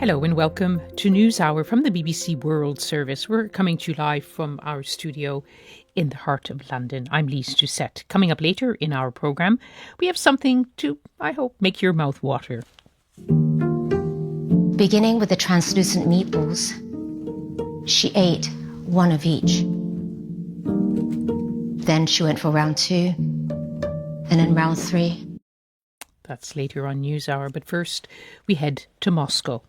Hello and welcome to NewsHour from the BBC World Service. We're coming to you live from our studio in the heart of London. I'm Lise Doucette. Coming up later in our programme, we have something to, I hope, make your mouth water. Beginning with the translucent meatballs, she ate one of each. Then she went for round 2, and then round 3. That's later on NewsHour, but first we head to Moscow.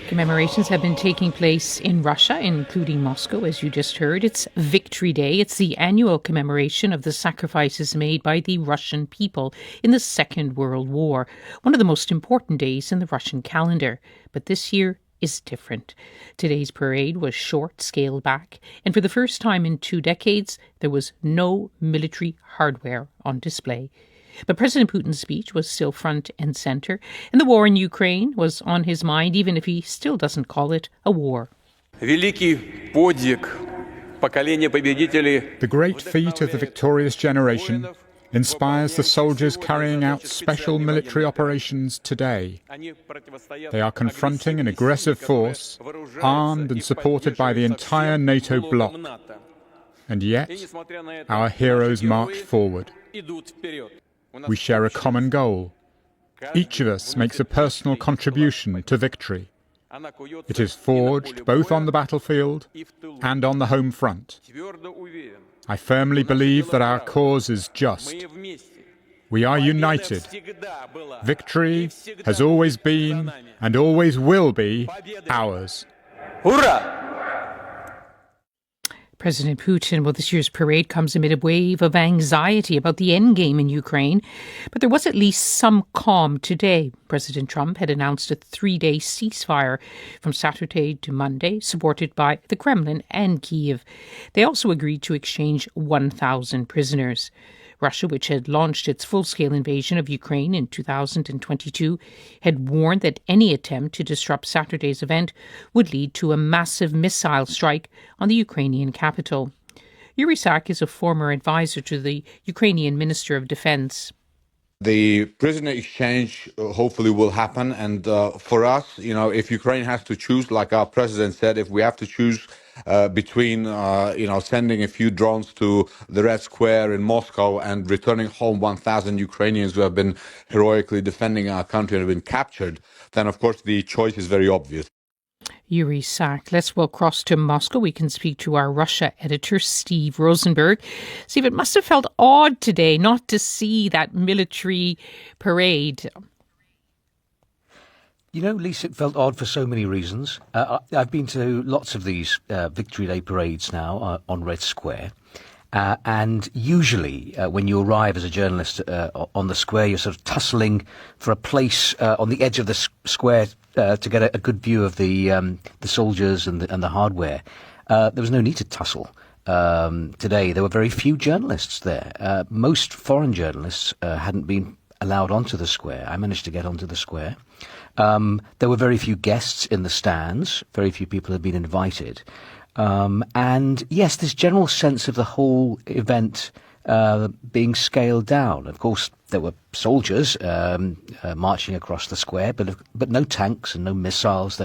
Commemorations have been taking place in Russia, including Moscow, as you just heard. It's Victory Day. It's the annual commemoration of the sacrifices made by the Russian people in the Second World War, one of the most important days in the Russian calendar. But this year is different. Today's parade was short, scaled back, and for the first time in 2 decades, there was no military hardware on display. But President Putin's speech was still front and centre, and the war in Ukraine was on his mind, even if he still doesn't call it a war. The great feat of the victorious generation inspires the soldiers carrying out special military operations today. They are confronting an aggressive force, armed and supported by the entire NATO bloc. And yet, our heroes march forward. We share a common goal. Each of us makes a personal contribution to victory. It is forged both on the battlefield and on the home front. I firmly believe that our cause is just. We are united. Victory has always been and always will be ours. Hurrah! President Putin, well, this year's parade comes amid a wave of anxiety about the endgame in Ukraine. But there was at least some calm today. President Trump had announced a 3-day ceasefire from Saturday to Monday, supported by the Kremlin and Kyiv. They also agreed to exchange 1,000 prisoners. Russia, which had launched its full-scale invasion of Ukraine in 2022, had warned that any attempt to disrupt Saturday's event would lead to a massive missile strike on the Ukrainian capital. Yuri Sak is a former advisor to the Ukrainian Minister of Defense. The prisoner exchange hopefully will happen. And for us, if Ukraine has to choose, like our president said, if we have to choose between, sending a few drones to the Red Square in Moscow and returning home 1,000 Ukrainians who have been heroically defending our country and have been captured, then of course the choice is very obvious. Yuri Sak. Let's well cross to Moscow. We can speak to our Russia editor, Steve Rosenberg. Steve, it must have felt odd today not to see that military parade. You know, Lisa, it felt odd for so many reasons. I've been to lots of these Victory Day parades now on Red Square. And usually when you arrive as a journalist on the square, you're sort of tussling for a place on the edge of the square to get a good view of the soldiers and the hardware. There was no need to tussle. Today, there were very few journalists there. Most foreign journalists hadn't been allowed onto the square. I managed to get onto the square. There were very few guests in the stands. Very few people had been invited. And yes, this general sense of the whole event being scaled down. Of course, there were soldiers marching across the square, but no tanks and no missiles.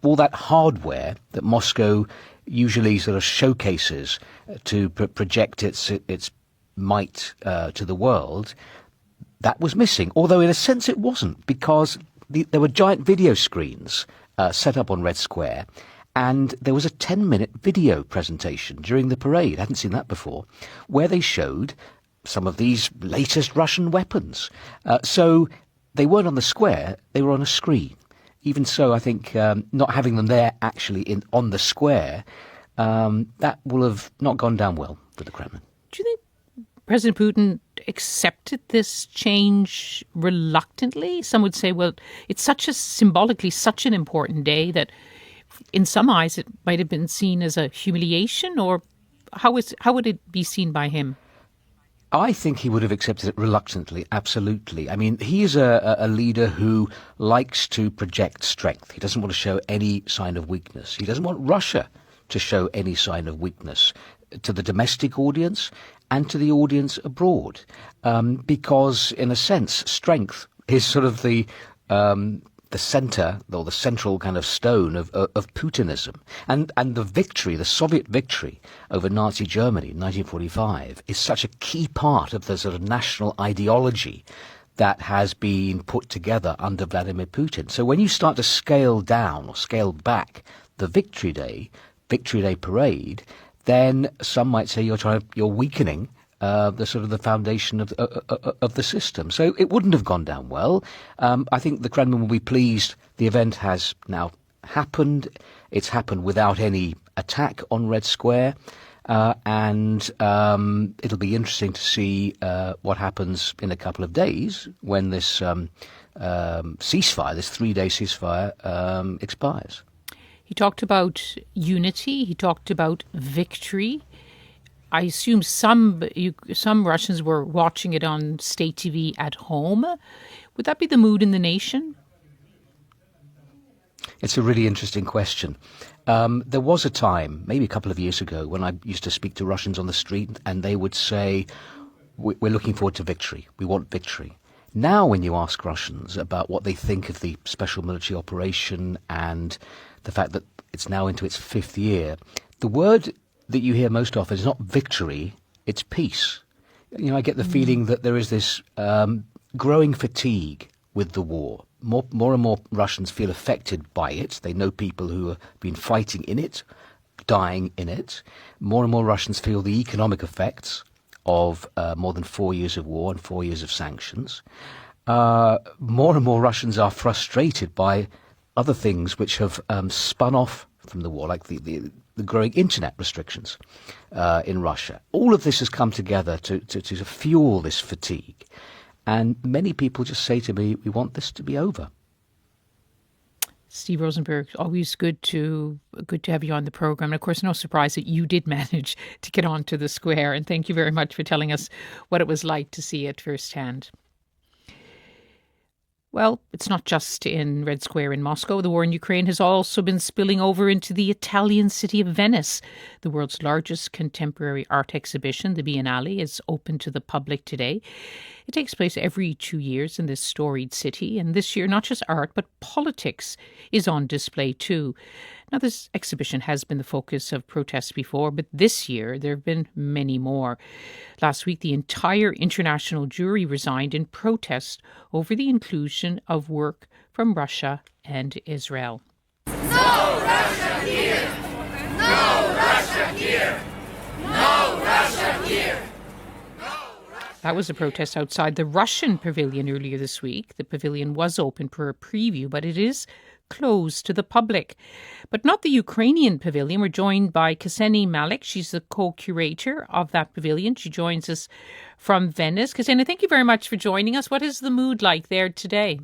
All that hardware that Moscow usually sort of showcases to project its might to the world, that was missing. Although in a sense it wasn't, because there were giant video screens set up on Red Square. And there was a 10-minute video presentation during the parade, I hadn't seen that before, where they showed some of these latest Russian weapons. So they weren't on the square, they were on a screen. Even so, I think not having them there actually on the square, that will have not gone down well for the Kremlin. Do you think President Putin accepted this change reluctantly? Some would say, well, it's symbolically such an important day that in some eyes, it might have been seen as a humiliation, or how would it be seen by him? I think he would have accepted it reluctantly, absolutely. I mean, he is a leader who likes to project strength. He doesn't want to show any sign of weakness. He doesn't want Russia to show any sign of weakness to the domestic audience and to the audience abroad, because in a sense, strength is sort of the center or the central kind of stone of Putinism, and the victory, the Soviet victory over Nazi Germany in 1945, is such a key part of the sort of national ideology that has been put together under Vladimir Putin. So when you start to scale down or scale back the Victory Day parade, then some might say you're weakening the sort of the foundation of the system. So it wouldn't have gone down well. I think the Kremlin will be pleased the event has now happened. It's happened without any attack on Red Square. And it'll be interesting to see what happens in a couple of days when this ceasefire, this 3-day ceasefire, expires. He talked about unity. He talked about victory. I assume some Russians were watching it on state TV at home. Would that be the mood in the nation? It's a really interesting question. There was a time, maybe a couple of years ago, when I used to speak to Russians on the street and they would say, we're looking forward to victory. We want victory. Now when you ask Russians about what they think of the special military operation and the fact that it's now into its 5th year, the word that you hear most often is not victory, it's peace. You know, I get the feeling that there is this growing fatigue with the war. More and more Russians feel affected by it. They know people who have been fighting in it, dying in it. More and more Russians feel the economic effects of more than 4 years of war and 4 years of sanctions. More and more Russians are frustrated by other things which have spun off from the war, like the growing internet restrictions in Russia. All of this has come together to fuel this fatigue. And many people just say to me, we want this to be over. Steve Rosenberg, always good to have you on the program. And of course, no surprise that you did manage to get onto the square. And thank you very much for telling us what it was like to see it firsthand. Well, it's not just in Red Square in Moscow. The war in Ukraine has also been spilling over into the Italian city of Venice. The world's largest contemporary art exhibition, the Biennale, is open to the public today. It takes place every 2 years in this storied city, and this year not just art but politics is on display too. Now, this exhibition has been the focus of protests before, but this year there have been many more. Last week, the entire international jury resigned in protest over the inclusion of work from Russia and Israel. No Russia here! No Russia here! No Russia here! That was a protest outside the Russian pavilion earlier this week. The pavilion was open for a preview, but it is closed to the public. But not the Ukrainian pavilion. We're joined by Ksenia Malik. She's the co-curator of that pavilion. She joins us from Venice. Ksenia, thank you very much for joining us. What is the mood like there today?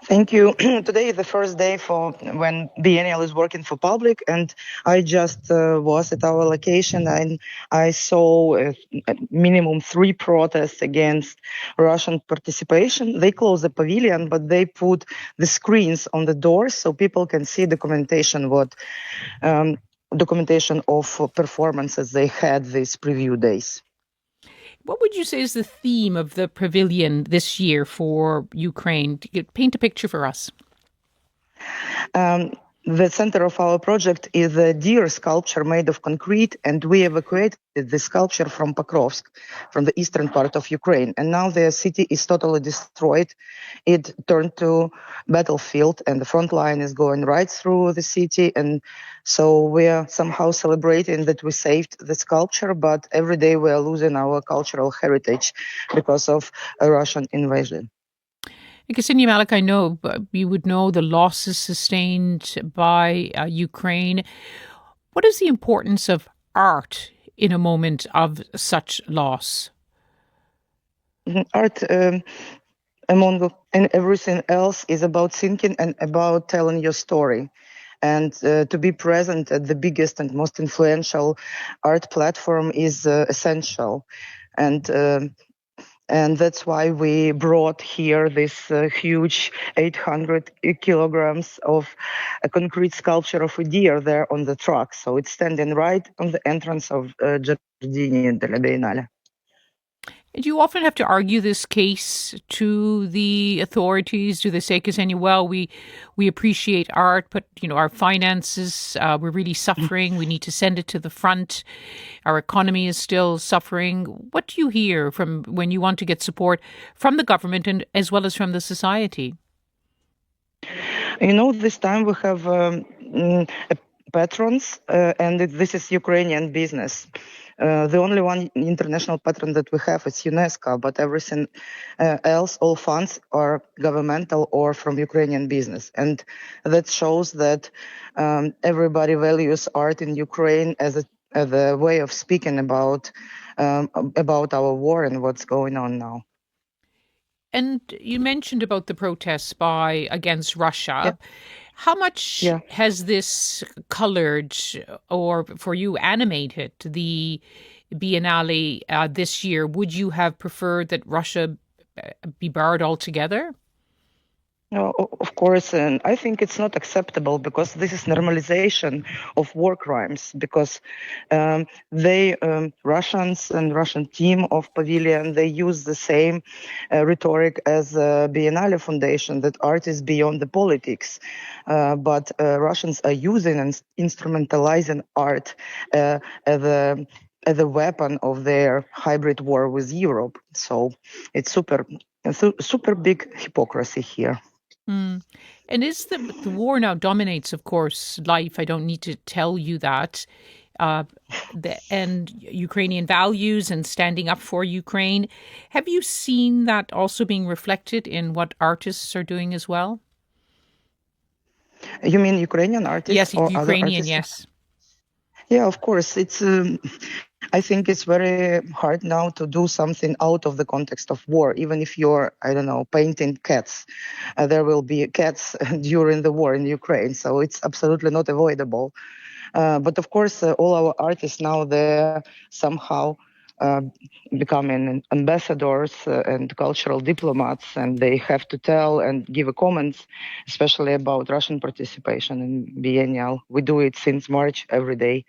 Thank you. Today is the first day for when Biennial is working for public, and I just was at our location and I saw minimum 3 protests against Russian participation. They closed the pavilion, but they put the screens on the doors so people can see documentation of performances they had these preview days. What would you say is the theme of the pavilion this year for Ukraine? Paint a picture for us. The center of our project is a deer sculpture made of concrete, and we evacuated the sculpture from Pokrovsk, from the eastern part of Ukraine. And now the city is totally destroyed. It turned to battlefield, and the front line is going right through the city. And so we are somehow celebrating that we saved the sculpture, but every day we are losing our cultural heritage because of a Russian invasion. Ksenia Malik, I know you would know the losses sustained by Ukraine. What is the importance of art in a moment of such loss? Art, among everything else, is about thinking and about telling your story. And to be present at the biggest and most influential art platform is essential. And And that's why we brought here this huge 800 kilograms of a concrete sculpture of a deer there on the truck. So it's standing right on the entrance of Giardini della Biennale. Do you often have to argue this case to the authorities? Do they say, Ksenia, well, we appreciate art, but, our finances, we're really suffering. We need to send it to the front. Our economy is still suffering. What do you hear from when you want to get support from the government and as well as from the society? This time we have patrons, and this is Ukrainian business. The only one international patron that we have is UNESCO, but everything else, all funds are governmental or from Ukrainian business. And that shows that everybody values art in Ukraine as a way of speaking about our war and what's going on now. And you mentioned about the protests against Russia. Yeah. How much has this colored or for you animated the Biennale this year? Would you have preferred that Russia be barred altogether? No, of course, and I think it's not acceptable because this is normalization of war crimes. Because Russians and Russian team of Pavilion, they use the same rhetoric as Biennale Foundation, that art is beyond the politics. But Russians are using and instrumentalizing art as a weapon of their hybrid war with Europe. So it's super big hypocrisy here. Mm. And is the war now dominates, of course, life. I don't need to tell you that. And Ukrainian values and standing up for Ukraine. Have you seen that also being reflected in what artists are doing as well? You mean Ukrainian artists? Yes, or Ukrainian, other artists? yes. Yeah, of course. It's. I think it's very hard now to do something out of the context of war. Even if you're, painting cats, there will be cats during the war in Ukraine. So it's absolutely not avoidable. But of course, all our artists now, they're somehow becoming ambassadors and cultural diplomats, and they have to tell and give a comments, especially about Russian participation in Biennial. We do it since March every day.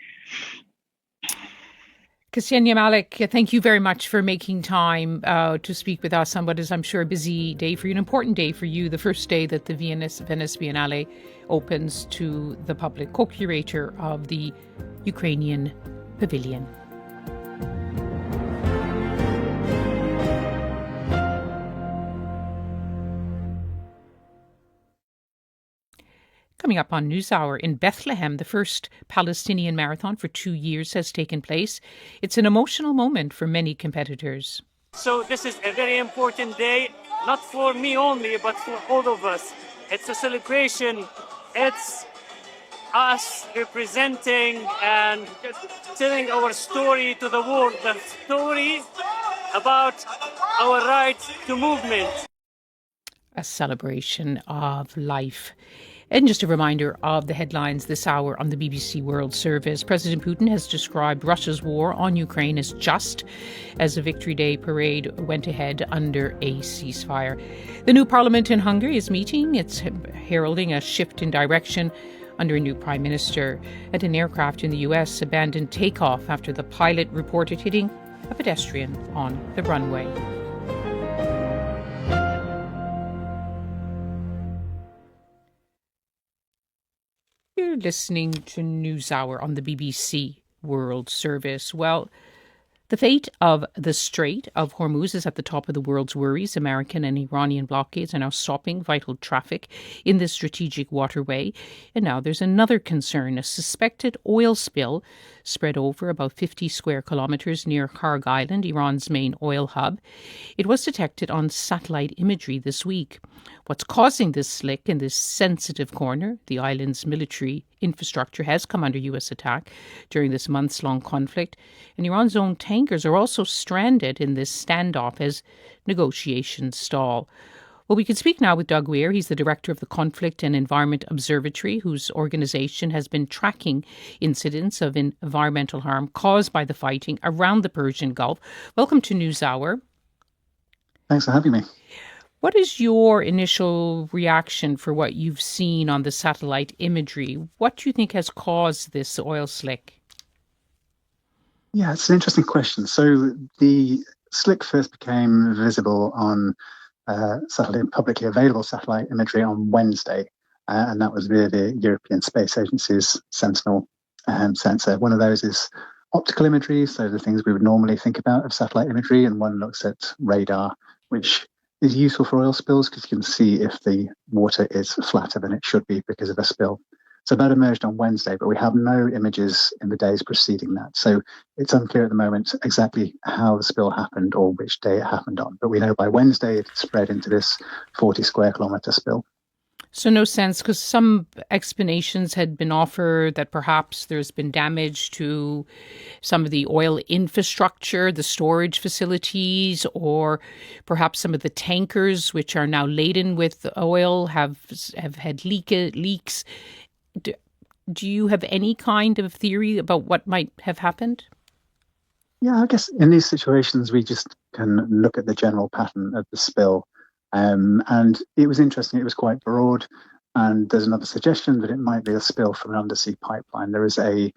Ksenia Malik, thank you very much for making time to speak with us on what is, I'm sure, a busy day for you, an important day for you, the first day that the Venice Biennale opens to the public, co-curator of the Ukrainian Pavilion. Coming up on NewsHour, in Bethlehem, the first Palestinian marathon for 2 years has taken place. It's an emotional moment for many competitors. So this is a very important day, not for me only, but for all of us. It's a celebration. It's us representing and telling our story to the world, the story about our right to movement. A celebration of life. And just a reminder of the headlines this hour on the BBC World Service. President Putin has described Russia's war on Ukraine as just as the Victory Day parade went ahead under a ceasefire. The new parliament in Hungary is meeting. It's heralding a shift in direction under a new prime minister. And an aircraft in the US abandoned takeoff after the pilot reported hitting a pedestrian on the runway. You're listening to NewsHour on the BBC World Service. Well, the fate of the Strait of Hormuz is at the top of the world's worries. American and Iranian blockades are now stopping vital traffic in this strategic waterway. And now there's another concern, a suspected oil spill spread over about 50 square kilometers near Kharg Island, Iran's main oil hub. It was detected on satellite imagery this week. What's causing this slick in this sensitive corner? The island's military infrastructure has come under U.S. attack during this months-long conflict, and Iran's own tankers are also stranded in this standoff as negotiations stall. Well, we can speak now with Doug Weir. He's the director of the Conflict and Environment Observatory, whose organisation has been tracking incidents of environmental harm caused by the fighting around the Persian Gulf. Welcome to NewsHour. Thanks for having me. What is your initial reaction for what you've seen on the satellite imagery? What do you think has caused this oil slick? Yeah, it's an interesting question. So the slick first became visible on publicly available satellite imagery on Wednesday, and that was via the European Space Agency's Sentinel sensor. One of those is optical imagery, so the things we would normally think about of satellite imagery, and one looks at radar, which is useful for oil spills because you can see if the water is flatter than it should be because of a spill. So that emerged on Wednesday, but we have no images in the days preceding that. So it's unclear at the moment exactly how the spill happened or which day it happened on. But we know by Wednesday it spread into this 40 square kilometre spill. So no sense, because some explanations had been offered that perhaps there's been damage to some of the oil infrastructure, the storage facilities, or perhaps some of the tankers, which are now laden with oil, have had leaks. Do you have any kind of theory about what might have happened? Yeah, I guess in these situations, we just can look at the general pattern of the spill. And it was interesting. It was quite broad. And there's another suggestion that it might be a spill from an undersea pipeline. There is a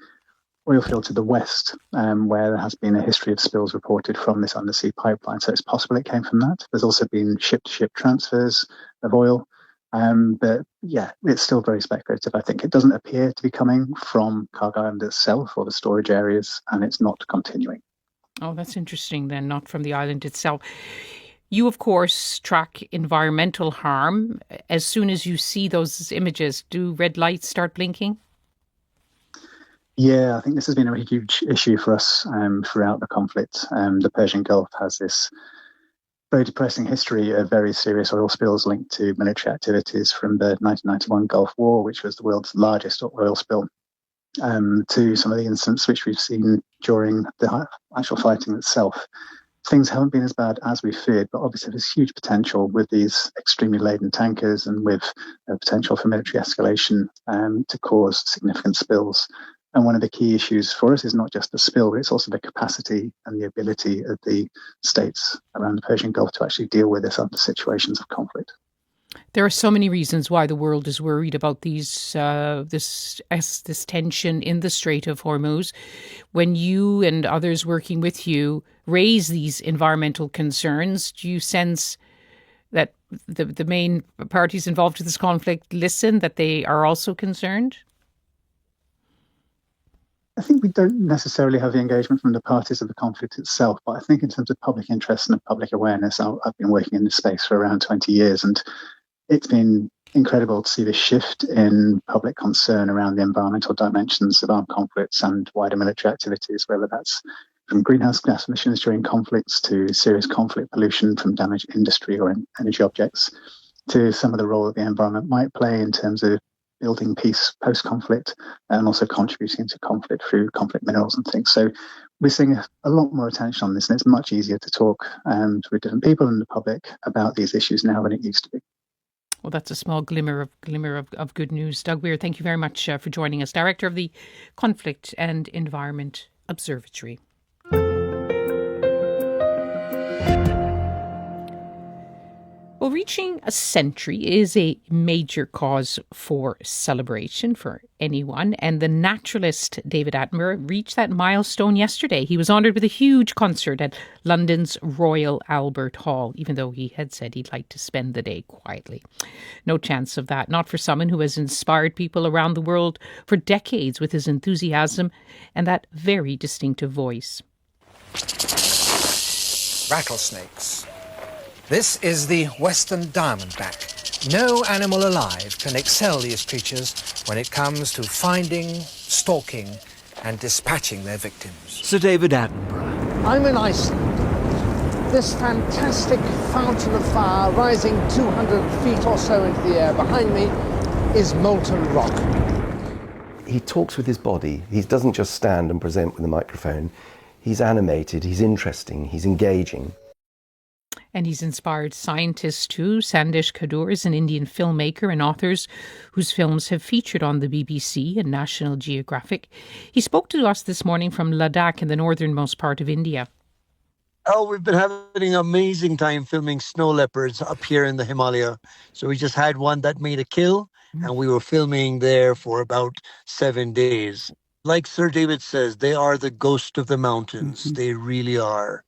oil field to the west where there has been a history of spills reported from this undersea pipeline. So it's possible it came from that. There's also been ship-to-ship transfers of oil. But yeah, it's still very speculative. I think it doesn't appear to be coming from Cargo Island itself or the storage areas, and it's not continuing. Oh, that's interesting then, not from the island itself. You, of course, track environmental harm. As soon as you see those images, do red lights start blinking? Yeah, I think this has been a huge issue for us throughout the conflict. The Persian Gulf has this very depressing history of very serious oil spills linked to military activities, from the 1991 Gulf War, which was the world's largest oil spill, to some of the incidents which we've seen during the actual fighting itself. Things haven't been as bad as we feared, but obviously there's huge potential with these extremely laden tankers and with potential for military escalation to cause significant spills. And one of the key issues for us is not just the spill, but it's also the capacity and the ability of the states around the Persian Gulf to actually deal with this under situations of conflict. There are so many reasons why the world is worried about this tension in the Strait of Hormuz. When you and others working with you raise these environmental concerns, do you sense that the main parties involved in this conflict listen, that they are also concerned? I think we don't necessarily have the engagement from the parties of the conflict itself, but I think in terms of public interest and public awareness, I've been working in this space for around 20 years, and it's been incredible to see the shift in public concern around the environmental dimensions of armed conflicts and wider military activities, whether that's from greenhouse gas emissions during conflicts to serious conflict pollution from damaged industry or energy objects, to some of the role that the environment might play in terms of building peace post-conflict and also contributing to conflict through conflict minerals and things. So we're seeing a lot more attention on this, and it's much easier to talk with different people in the public about these issues now than it used to be. Well, that's a small glimmer of good news. Doug Weir, thank you very much for joining us, Director of the Conflict and Environment Observatory. Well, reaching a century is a major cause for celebration for anyone, and the naturalist David Attenborough reached that milestone yesterday. He was honoured with a huge concert at London's Royal Albert Hall, even though he had said he'd like to spend the day quietly. No chance of that, not for someone who has inspired people around the world for decades with his enthusiasm and that very distinctive voice. Rattlesnakes. This is the western diamondback. No animal alive can excel these creatures when it comes to finding, stalking, and dispatching their victims. Sir David Attenborough. I'm in Iceland. This fantastic fountain of fire rising 200 feet or so into the air behind me is molten rock. He talks with his body. He doesn't just stand and present with a microphone. He's animated, he's interesting, he's engaging. And he's inspired scientists too. Sandesh Kadur is an Indian filmmaker and author whose films have featured on the BBC and National Geographic. He spoke to us this morning from Ladakh in the northernmost part of India. Oh, we've been having an amazing time filming snow leopards up here in the Himalaya. So we just had one that made a kill, and we were filming there for about 7 days. Like Sir David says, they are the ghost of the mountains. They really are.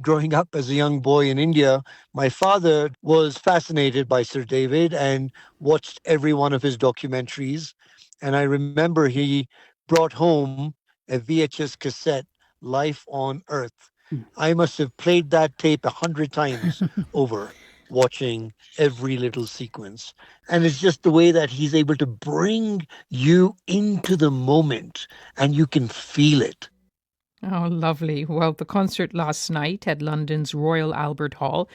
Growing up as a young boy in India, my father was fascinated by Sir David and watched every one of his documentaries. And I remember he brought home a VHS cassette, Life on Earth. I must have played that tape 100 times over, watching every little sequence. And it's just the way that he's able to bring you into the moment and you can feel it. Oh, lovely. Well, the concert last night at London's Royal Albert Hall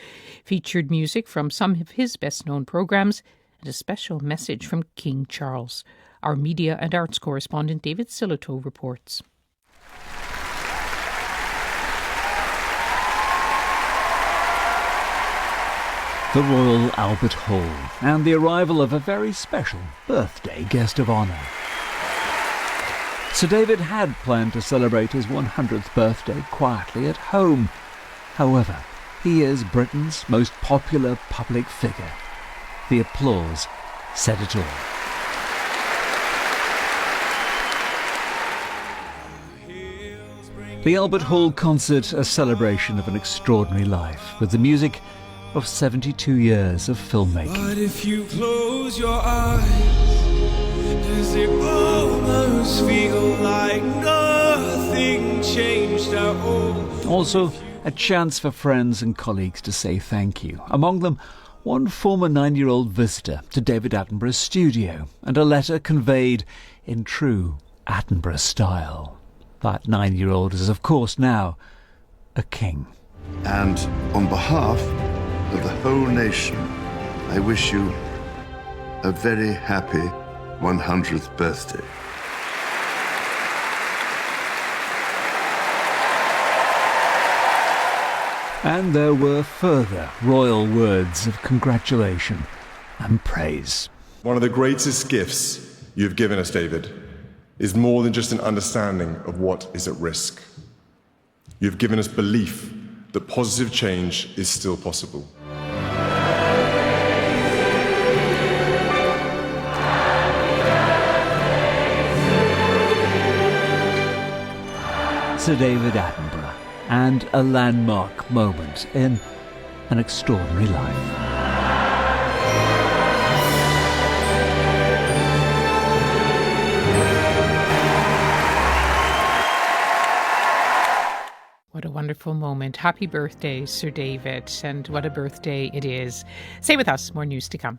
featured music from some of his best-known programmes and a special message from King Charles. Our media and arts correspondent David Silito reports. The Royal Albert Hall and the arrival of a very special birthday guest of honour. Sir David had planned to celebrate his 100th birthday quietly at home. However, he is Britain's most popular public figure. The applause said it all. The Albert Hall concert, a celebration of an extraordinary life, with the music of 72 years of filmmaking. But if you close your eyes, does it almost feel like nothing changed at all? Also, a chance for friends and colleagues to say thank you. Among them, one former 9-year-old visitor to David Attenborough's studio, and a letter conveyed in true Attenborough style. That 9-year-old is, of course, now a king. And on behalf of the whole nation, I wish you a very happy 100th birthday. And there were further royal words of congratulation and praise. One of the greatest gifts you've given us, David, is more than just an understanding of what is at risk. You've given us belief that positive change is still possible. Sir David Attenborough, and a landmark moment in an extraordinary life. What a wonderful moment. Happy birthday, Sir David, and what a birthday it is. Stay with us, more news to come.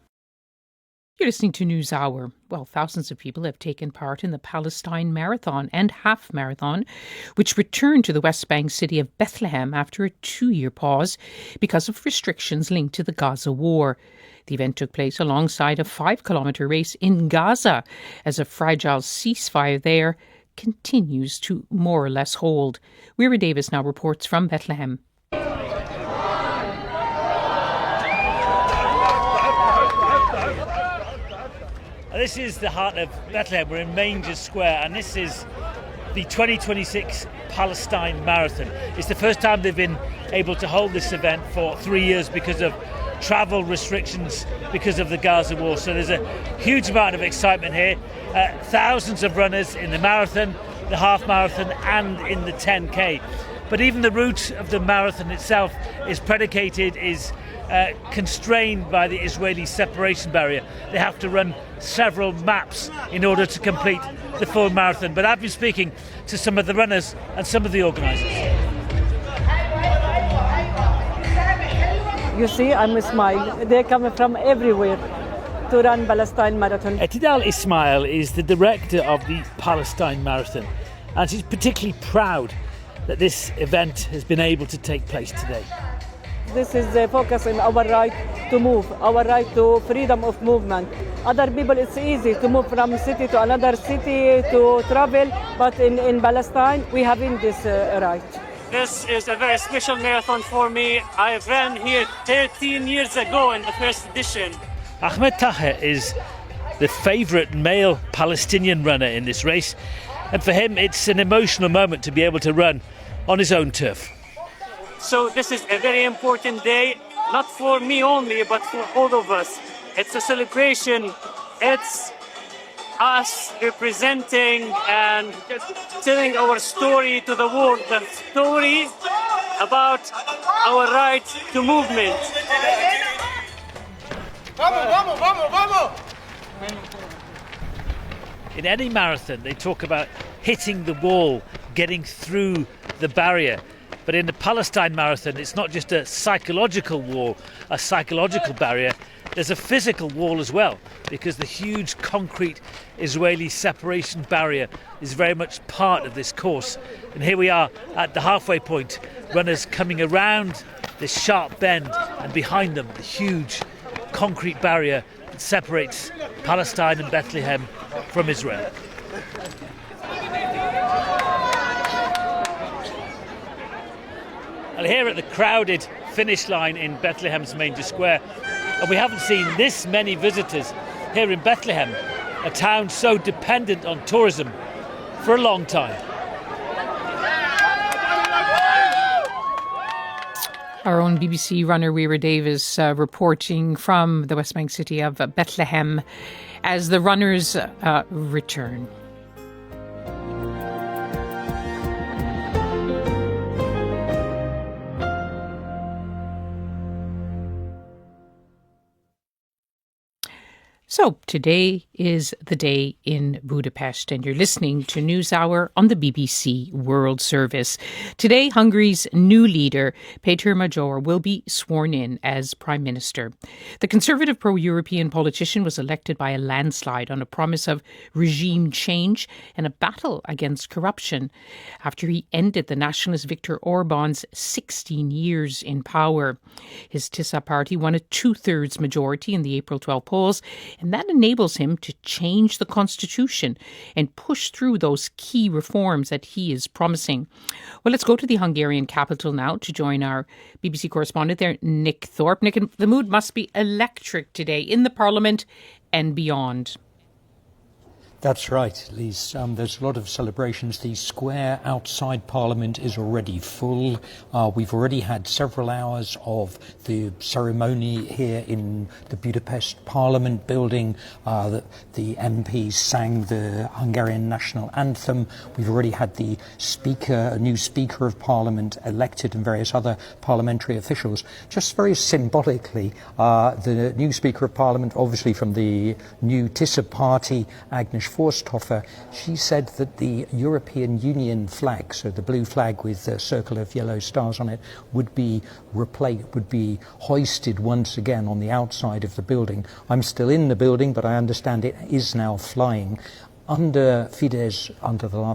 You're listening to NewsHour. Well, thousands of people have taken part in the Palestine Marathon and Half Marathon, which returned to the West Bank city of Bethlehem after a 2-year pause because of restrictions linked to the Gaza war. The event took place alongside a 5-kilometre race in Gaza as a fragile ceasefire there continues to more or less hold. Weira Davis now reports from Bethlehem. This is the heart of Bethlehem. We're in Manger Square, and this is the 2026 Palestine Marathon. It's the first time they've been able to hold this event for 3 years because of travel restrictions because of the Gaza war. So there's a huge amount of excitement here. Thousands of runners in the marathon, the half marathon, and in the 10K. But even the route of the marathon itself is constrained by the Israeli separation barrier. They have to run several maps in order to complete the full marathon. But I've been speaking to some of the runners and some of the organisers. You see, I'm Ismail. They're coming from everywhere to run Palestine Marathon. Tidal Ismail is the director of the Palestine Marathon, and she's particularly proud that this event has been able to take place today. This is the focus on our right to move, our right to freedom of movement. Other people, it's easy to move from city to another city to travel, but in Palestine, we haven't this right. This is a very special marathon for me. I ran here 13 years ago in the first edition. Ahmed Taher is the favourite male Palestinian runner in this race, and for him it's an emotional moment to be able to run on his own turf. So this is a very important day, not for me only, but for all of us. It's a celebration. It's us representing and telling our story to the world, the story about our right to movement. Vamos, vamos, vamos! In any marathon, they talk about hitting the wall, getting through the barrier. But in the Palestine marathon, it's not just a psychological wall, a psychological barrier. There's a physical wall as well, because the huge concrete Israeli separation barrier is very much part of this course. And here we are at the halfway point, runners coming around this sharp bend, and behind them, the huge concrete barrier that separates Palestine and Bethlehem from Israel. And here at the crowded finish line in Bethlehem's Manger Square, and we haven't seen this many visitors here in Bethlehem, a town so dependent on tourism, for a long time. Our own BBC runner Weira Davis reporting from the West Bank city of Bethlehem as the runners return. So today is the day in Budapest, and you're listening to NewsHour on the BBC World Service. Today, Hungary's new leader, Péter Major, will be sworn in as Prime Minister. The conservative pro-European politician was elected by a landslide on a promise of regime change and a battle against corruption after he ended the nationalist Viktor Orban's 16 years in power. His TISA party won a two-thirds majority in the April 12 polls, and that enables him to change the constitution and push through those key reforms that he is promising. Well, let's go to the Hungarian capital now to join our BBC correspondent there, Nick Thorpe. Nick, the mood must be electric today in the Parliament and beyond. That's right, Lise. There's a lot of celebrations. The square outside Parliament is already full. We've already had several hours of the ceremony here in the Budapest Parliament building. The MPs sang the Hungarian national anthem. We've already had the Speaker, a new Speaker of Parliament elected, and various other parliamentary officials. Just very symbolically, the new Speaker of Parliament, obviously from the new TISA party, Agnes Forsthofer, she said that the European Union flag, so the blue flag with a circle of yellow stars on it, would be hoisted once again on the outside of the building. I'm still in the building, but I understand it is now flying. Under Fidesz,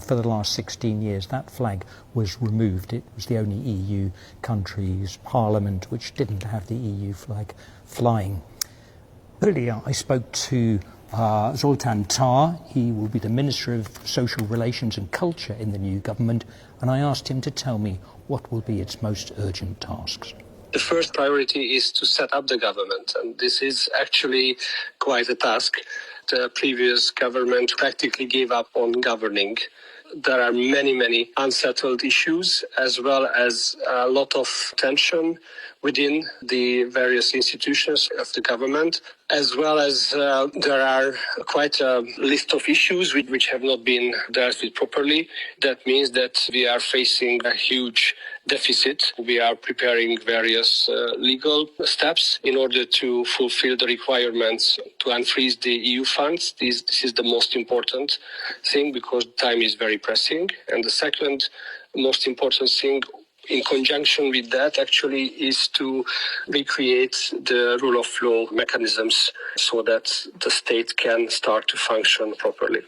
for the last 16 years, that flag was removed. It was the only EU country's parliament which didn't have the EU flag flying. Earlier, I spoke to Zoltán Tar. He will be the Minister of Social Relations and Culture in the new government, and I asked him to tell me what will be its most urgent tasks. The first priority is to set up the government, and this is actually quite a task. The previous government practically gave up on governing. There are many unsettled issues, as well as a lot of tension within the various institutions of the government, as well as there are quite a list of issues which have not been dealt with properly. That means that we are facing a huge deficit. We are preparing various legal steps in order to fulfill the requirements to unfreeze the EU funds. This is the most important thing because time is very pressing. And the second most important thing in conjunction with that actually is to recreate the rule of law mechanisms so that the state can start to function properly.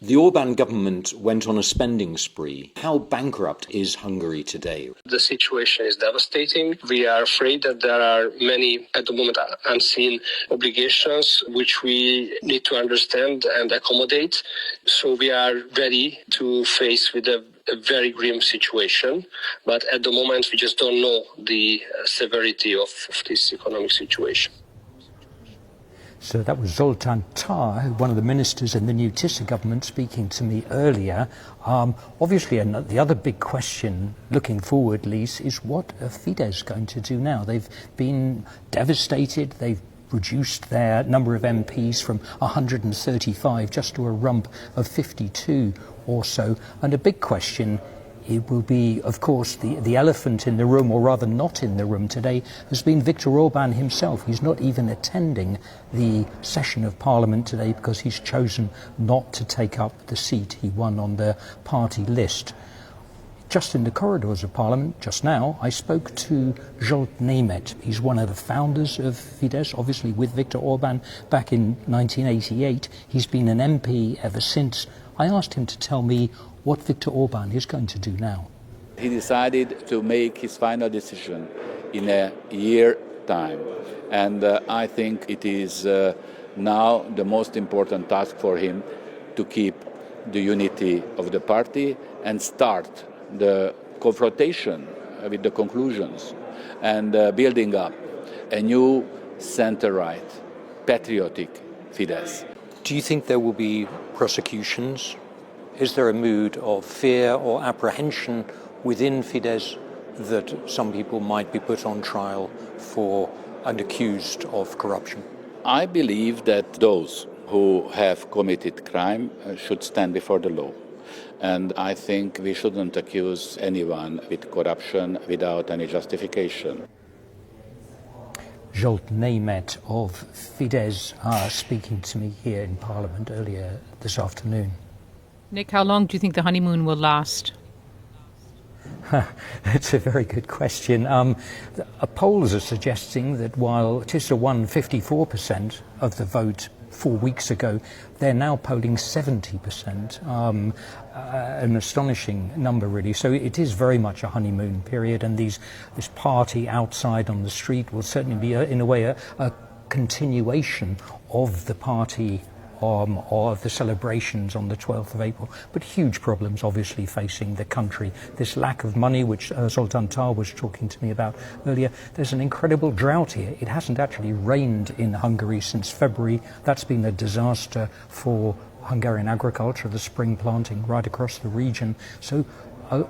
The Orban government went on a spending spree. How bankrupt is Hungary today? The situation is devastating. We are afraid that there are many, at the moment, unseen obligations which we need to understand and accommodate. So we are ready to face with a very grim situation. But at the moment, we just don't know the severity of this economic situation. So that was Zoltan Tar, one of the ministers in the new Tissa government, speaking to me earlier. Obviously, the other big question looking forward, Lise, is what are Fidesz going to do now? They've been devastated. They've reduced their number of MPs from 135 just to a rump of 52 or so. And a big question, it will be, of course, the elephant in the room, or rather not in the room today, has been Viktor Orban himself. He's not even attending the session of Parliament today because he's chosen not to take up the seat he won on the party list. Just in the corridors of Parliament, just now, I spoke to Zsolt Németh. He's one of the founders of Fidesz, obviously with Viktor Orban back in 1988. He's been an MP ever since. I asked him to tell me what Viktor Orban is going to do now. He decided to make his final decision in a year time. And I think it is now the most important task for him to keep the unity of the party and start the confrontation with the conclusions and building up a new center-right, patriotic Fidesz. Do you think there will be prosecutions? Is there a mood of fear or apprehension within Fidesz that some people might be put on trial for and accused of corruption? I believe that those who have committed crime should stand before the law. And I think we shouldn't accuse anyone with corruption without any justification. Zsolt Németh of Fidesz speaking to me here in Parliament earlier this afternoon. Nick, how long do you think the honeymoon will last? That's a very good question. Polls are suggesting that while Tissa won 54% of the vote 4 weeks ago, they're now polling 70%. An astonishing number, really. So it is very much a honeymoon period, and this party outside on the street will certainly be, in a way, a continuation of the party or the celebrations on the 12th of April, but huge problems obviously facing the country. This lack of money, which Zoltan Tar was talking to me about earlier, there's an incredible drought here. It hasn't actually rained in Hungary since February. That's been a disaster for Hungarian agriculture, the spring planting right across the region. So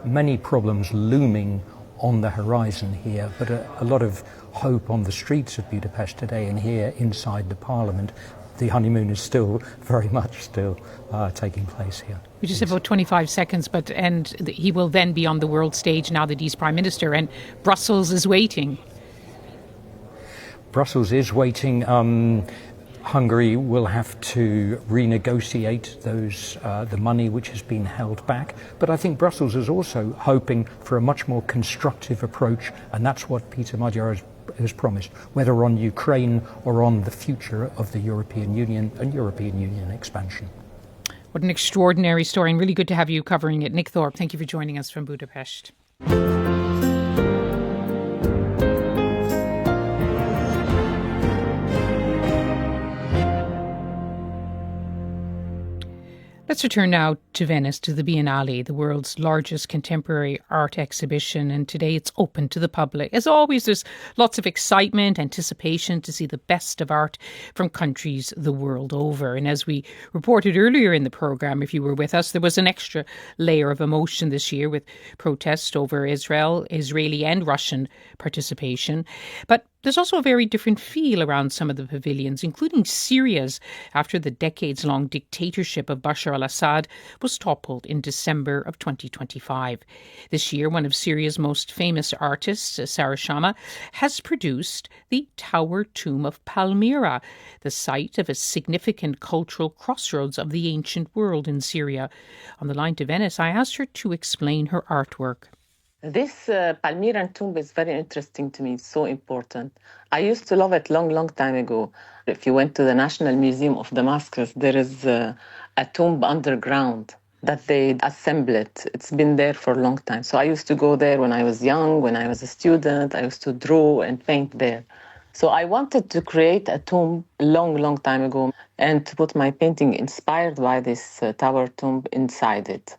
many problems looming on the horizon here, but a lot of hope on the streets of Budapest today, and here inside the Parliament. The honeymoon is still very much taking place here. We just have about 25 seconds, he will then be on the world stage now that he's Prime Minister, and Brussels is waiting. Brussels is waiting. Hungary will have to renegotiate the money which has been held back. But I think Brussels is also hoping for a much more constructive approach, and that's what Peter Magyar has promised, whether on Ukraine or on the future of the European Union and European Union expansion. What an extraordinary story, and really good to have you covering it. Nick Thorpe, thank you for joining us from Budapest. Let's return now to Venice, to the Biennale, the world's largest contemporary art exhibition, and today it's open to the public. As always, there's lots of excitement, anticipation to see the best of art from countries the world over. And as we reported earlier in the programme, if you were with us, there was an extra layer of emotion this year with protests over Israeli and Russian participation. But there's also a very different feel around some of the pavilions, including Syria's, after the decades-long dictatorship of Bashar al-Assad was toppled in December of 2025. This year, one of Syria's most famous artists, Sarah Shama, has produced the Tower Tomb of Palmyra, the site of a significant cultural crossroads of the ancient world in Syria. On the line to Venice, I asked her to explain her artwork. This Palmyran tomb is very interesting to me. It's so important. I used to love it long time ago. If you went to the National Museum of Damascus, there is a tomb underground that they assemble it. It's been there for a long time. So I used to go there when I was young, when I was a student. I used to draw and paint there. So I wanted to create a tomb long time ago and to put my painting inspired by this tower tomb inside it.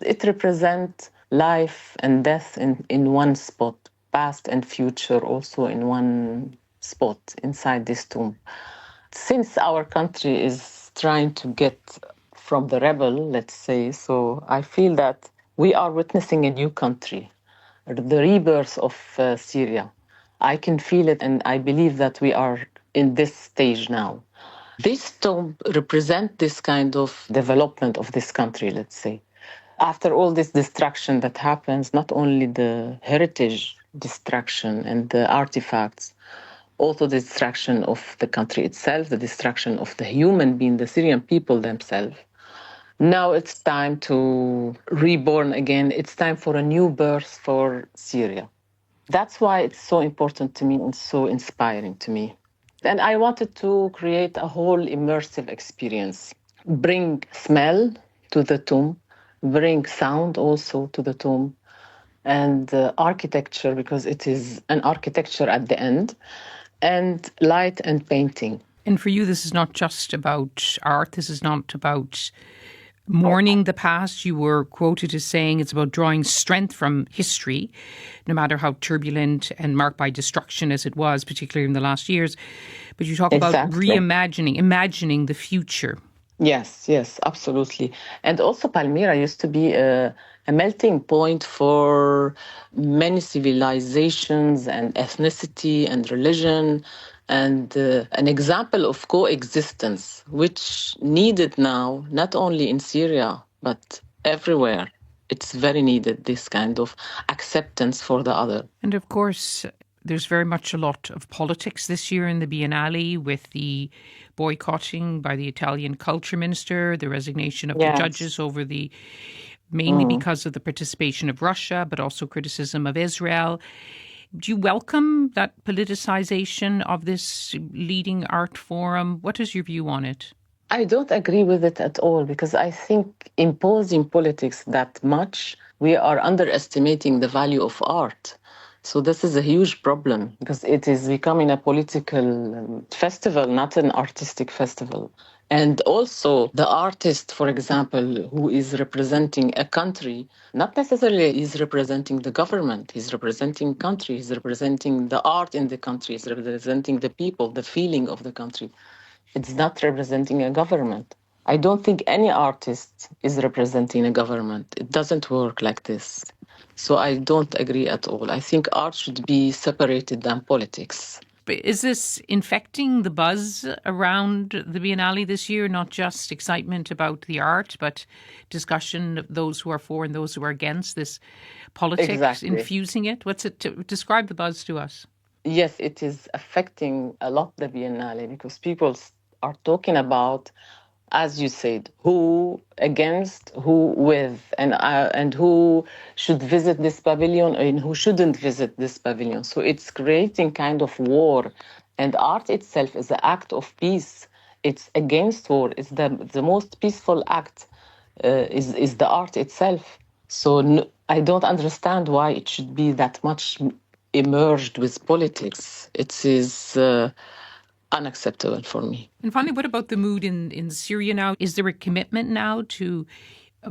It represents life and death in one spot, past and future also in one spot inside this tomb. since our country is trying to get from the rebel, let's say, so I feel that we are witnessing a new country, the rebirth of Syria. I can feel it, and I believe that we are in this stage now. This tomb represents this kind of development of this country, let's say. After all this destruction that happens, not only the heritage destruction and the artifacts, also the destruction of the country itself, the destruction of the human being, the Syrian people themselves. Now it's time to reborn again. It's time for a new birth for Syria. That's why it's so important to me and so inspiring to me. And I wanted to create a whole immersive experience, bring smell to the tomb, bring sound also to the tomb, and architecture, because it is an architecture at the end, and light and painting. And for you, this is not just about art. This is not about mourning the past. You were quoted as saying it's about drawing strength from history, no matter how turbulent and marked by destruction as it was, particularly in the last years. But you talk about imagining the future. Yes, absolutely. And also Palmyra used to be a melting point for many civilizations and ethnicity and religion, and an example of coexistence, which needed now, not only in Syria, but everywhere. It's very needed, this kind of acceptance for the other. And of course, there's very much a lot of politics this year in the Biennale, with the boycotting by the Italian culture minister, the resignation of the judges over mainly because of the participation of Russia, but also criticism of Israel. Do you welcome that politicization of this leading art forum? What is your view on it? I don't agree with it at all, because I think imposing politics that much, we are underestimating the value of art. So this is a huge problem, because it is becoming a political festival, not an artistic festival. And also the artist, for example, who is representing a country, not necessarily is representing the government, he's representing country, he's representing the art in the country, he's representing the people, the feeling of the country. It's not representing a government. I don't think any artist is representing a government. It doesn't work like this. So I don't agree at all. I think art should be separated than politics. But is this infecting the buzz around the Biennale this year? Not just excitement about the art, but discussion of those who are for and those who are against, this politics, infusing it? What's it? Describe the buzz to us. Yes, it is affecting a lot the Biennale, because people are talking about, as you said, who against, who with, and who should visit this pavilion and who shouldn't visit this pavilion. So it's creating kind of war. And art itself is an act of peace. It's against war. It's the most peaceful act is the art itself. So I don't understand why it should be that much emerged with politics. It is unacceptable for me. And finally, what about the mood in Syria now? Is there a commitment now to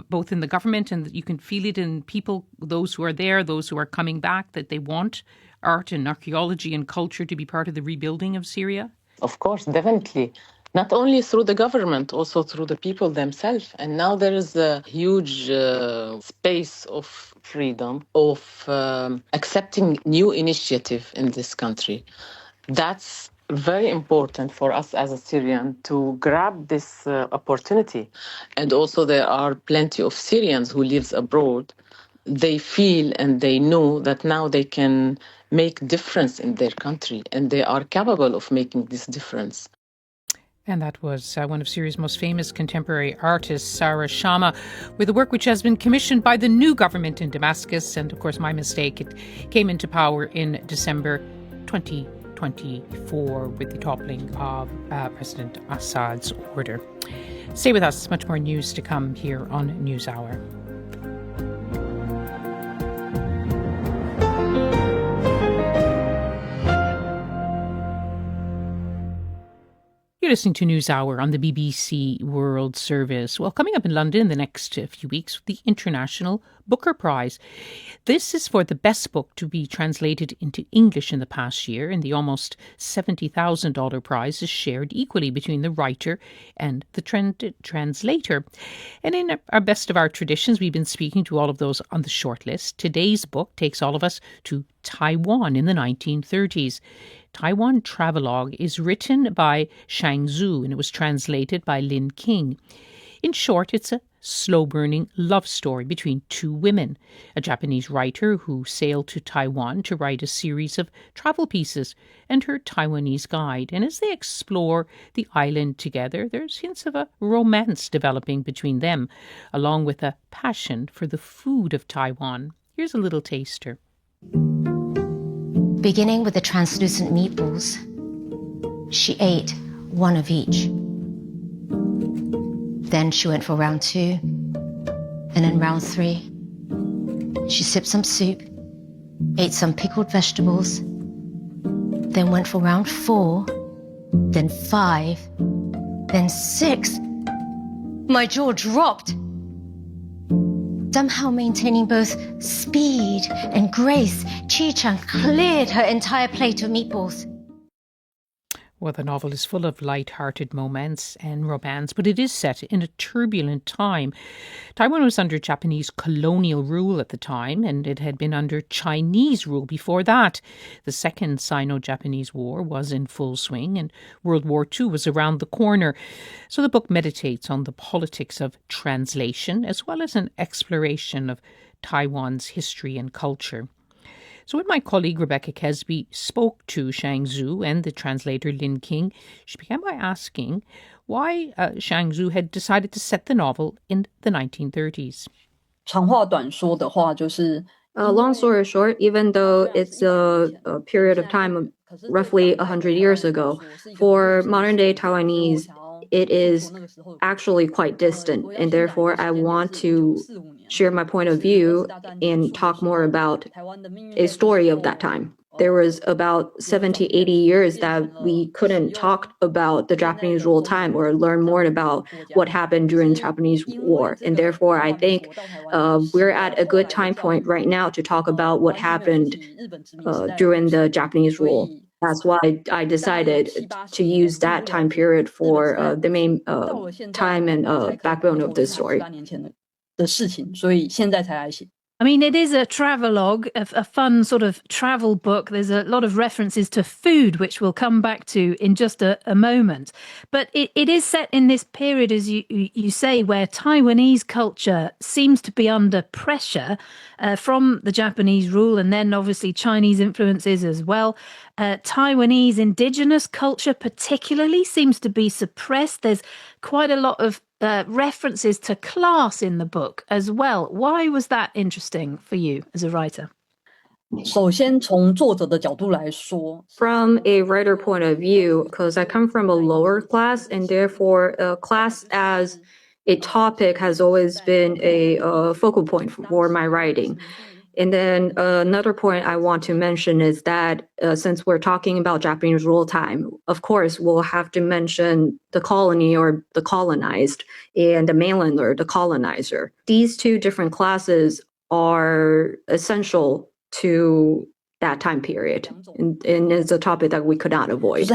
both in the government, and you can feel it in people, those who are there, those who are coming back, that they want art and archaeology and culture to be part of the rebuilding of Syria? Of course, definitely. Not only through the government, also through the people themselves. And now there is a huge space of freedom, of accepting new initiative in this country. That's very important for us as a Syrian to grab this opportunity. And also there are plenty of Syrians who live abroad. They feel and they know that now they can make difference in their country, and they are capable of making this difference. And that was one of Syria's most famous contemporary artists, Sarah Shama, with a work which has been commissioned by the new government in Damascus. And of course, my mistake, it came into power in December 2024 with the toppling of President Assad's order. Stay with us, much more news to come here on NewsHour. You're listening to NewsHour on the BBC World Service. Well, coming up in London in the next few weeks, the International Booker Prize. This is for the best book to be translated into English in the past year, and the almost $70,000 prize is shared equally between the writer and the translator. And in our best of our traditions, we've been speaking to all of those on the shortlist. Today's book takes all of us to Taiwan in the 1930s. Taiwan Travelogue is written by Shang Zhu and it was translated by Lin King. In short, it's a slow-burning love story between two women, a Japanese writer who sailed to Taiwan to write a series of travel pieces, and her Taiwanese guide. And as they explore the island together, there's hints of a romance developing between them, along with a passion for the food of Taiwan. Here's a little taster. Beginning with the translucent meatballs, she ate one of each. Then she went for round 2, and then round 3. She sipped some soup, ate some pickled vegetables, then went for round 4, then 5, then 6. My jaw dropped. Somehow maintaining both speed and grace, Chi-chan cleared her entire plate of meatballs. Well, the novel is full of light-hearted moments and romance, but it is set in a turbulent time. Taiwan was under Japanese colonial rule at the time, and it had been under Chinese rule before that. The Second Sino-Japanese War was in full swing, and World War II was around the corner. So the book meditates on the politics of translation, as well as an exploration of Taiwan's history and culture. So when my colleague Rebecca Kesby spoke to Shang Zhu and the translator Lin King, she began by asking why Shang Zhu had decided to set the novel in the 1930s. 长话短说的话就是 long story short, even though it's a period of time of roughly 100 years ago, for modern-day Taiwanese, it is actually quite distant, and therefore I want to share my point of view and talk more about a story of that time. There was about 70, 80 years that we couldn't talk about the Japanese rule time or learn more about what happened during the Japanese War. And therefore, I think we're at a good time point right now to talk about what happened during the Japanese rule. That's why I decided to use that time period for the main time and backbone of this story. I mean, it is a travelogue, a fun sort of travel book. There's a lot of references to food, which we'll come back to in just a moment. But it is set in this period, as you say, where Taiwanese culture seems to be under pressure from the Japanese rule, and then obviously Chinese influences as well. Taiwanese indigenous culture particularly seems to be suppressed. There's quite a lot of references to class in the book as well. Why was that interesting for you as a writer? From a writer point of view, because I come from a lower class, and therefore class as a topic has always been a focal point for my writing. And then another point I want to mention is that since we're talking about Japanese rule time, of course, we'll have to mention the colony or the colonized and the mainlander, the colonizer. These two different classes are essential to that time period. And it's a topic that we could not avoid.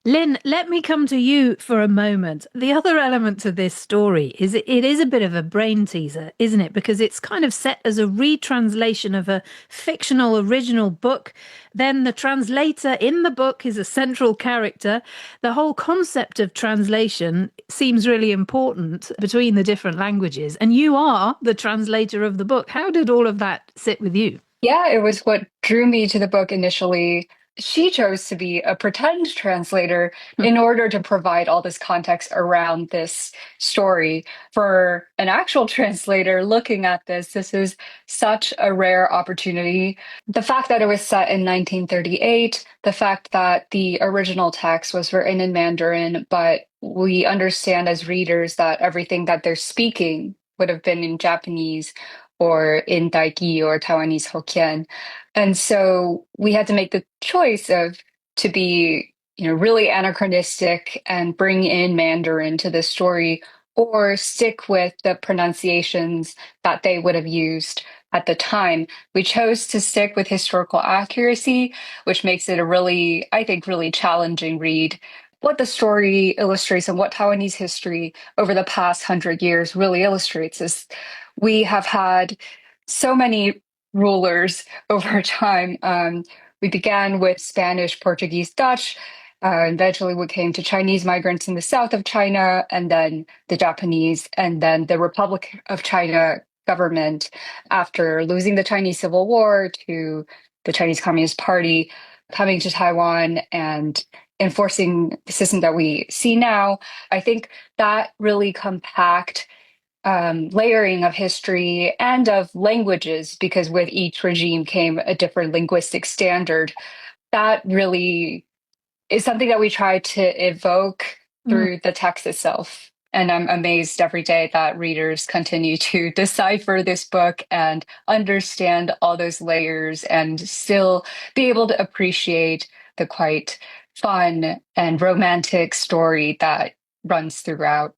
Lynn, let me come to you for a moment. The other element to this story is it is a bit of a brain teaser, isn't it? Because it's kind of set as a retranslation of a fictional original book. Then the translator in the book is a central character. The whole concept of translation seems really important between the different languages. And you are the translator of the book. How did all of that sit with you? Yeah, it was what drew me to the book initially. She chose to be a pretend translator in order to provide all this context around this story. For an actual translator looking at this is such a rare opportunity. The fact that it was set in 1938, the fact that the original text was written in Mandarin, but we understand as readers that everything that they're speaking would have been in Japanese or in Daigi or Taiwanese Hokkien. And so we had to make the choice of to be really anachronistic and bring in Mandarin to the story, or stick with the pronunciations that they would have used at the time. We chose to stick with historical accuracy, which makes it a really, I think, really challenging read. What the story illustrates and what Taiwanese history over the past 100 years really illustrates is we have had so many rulers over time. We began with Spanish, Portuguese, Dutch. Eventually, we came to Chinese migrants in the south of China, and then the Japanese, and then the Republic of China government after losing the Chinese Civil War to the Chinese Communist Party, coming to Taiwan and enforcing the system that we see now. I think that really compact layering of history and of languages, because with each regime came a different linguistic standard. That really is something that we try to evoke through the text itself. And I'm amazed every day that readers continue to decipher this book and understand all those layers and still be able to appreciate the quite fun and romantic story that runs throughout.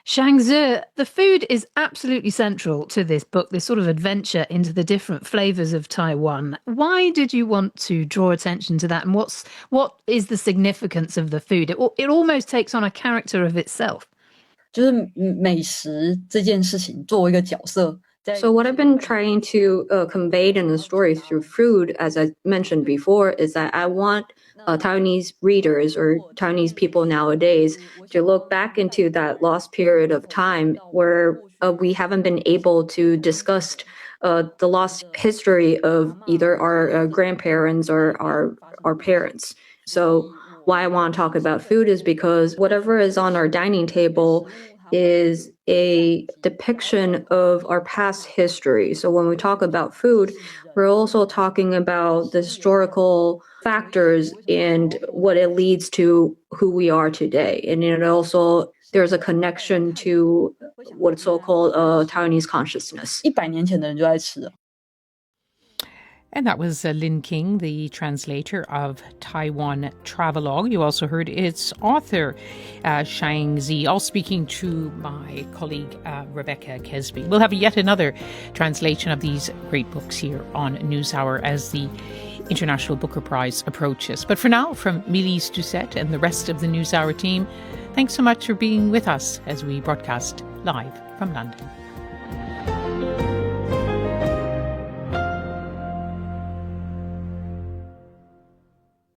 Shangzi, the food is absolutely central to this book, this sort of adventure into the different flavors of Taiwan. Why did you want to draw attention to that? And what is the significance of the food? It almost takes on a character of itself. So what I've been trying to convey in the story through food, as I mentioned before, is that I want Taiwanese readers or Taiwanese people nowadays to look back into that lost period of time where we haven't been able to discuss the lost history of either our grandparents or our parents. So why I want to talk about food is because whatever is on our dining table is a depiction of our past history. So when we talk about food, we're also talking about the historical factors and what it leads to who we are today. And it also, there's a connection to what's so-called Taiwanese consciousness. 100年前的人就在吃了。And that was Lin King, the translator of Taiwan Travelogue. You also heard its author, Shangzi, all speaking to my colleague, Rebecca Kesby. We'll have yet another translation of these great books here on NewsHour as the International Booker Prize approaches. But for now, from Milise Doucette and the rest of the NewsHour team, thanks so much for being with us as we broadcast live from London.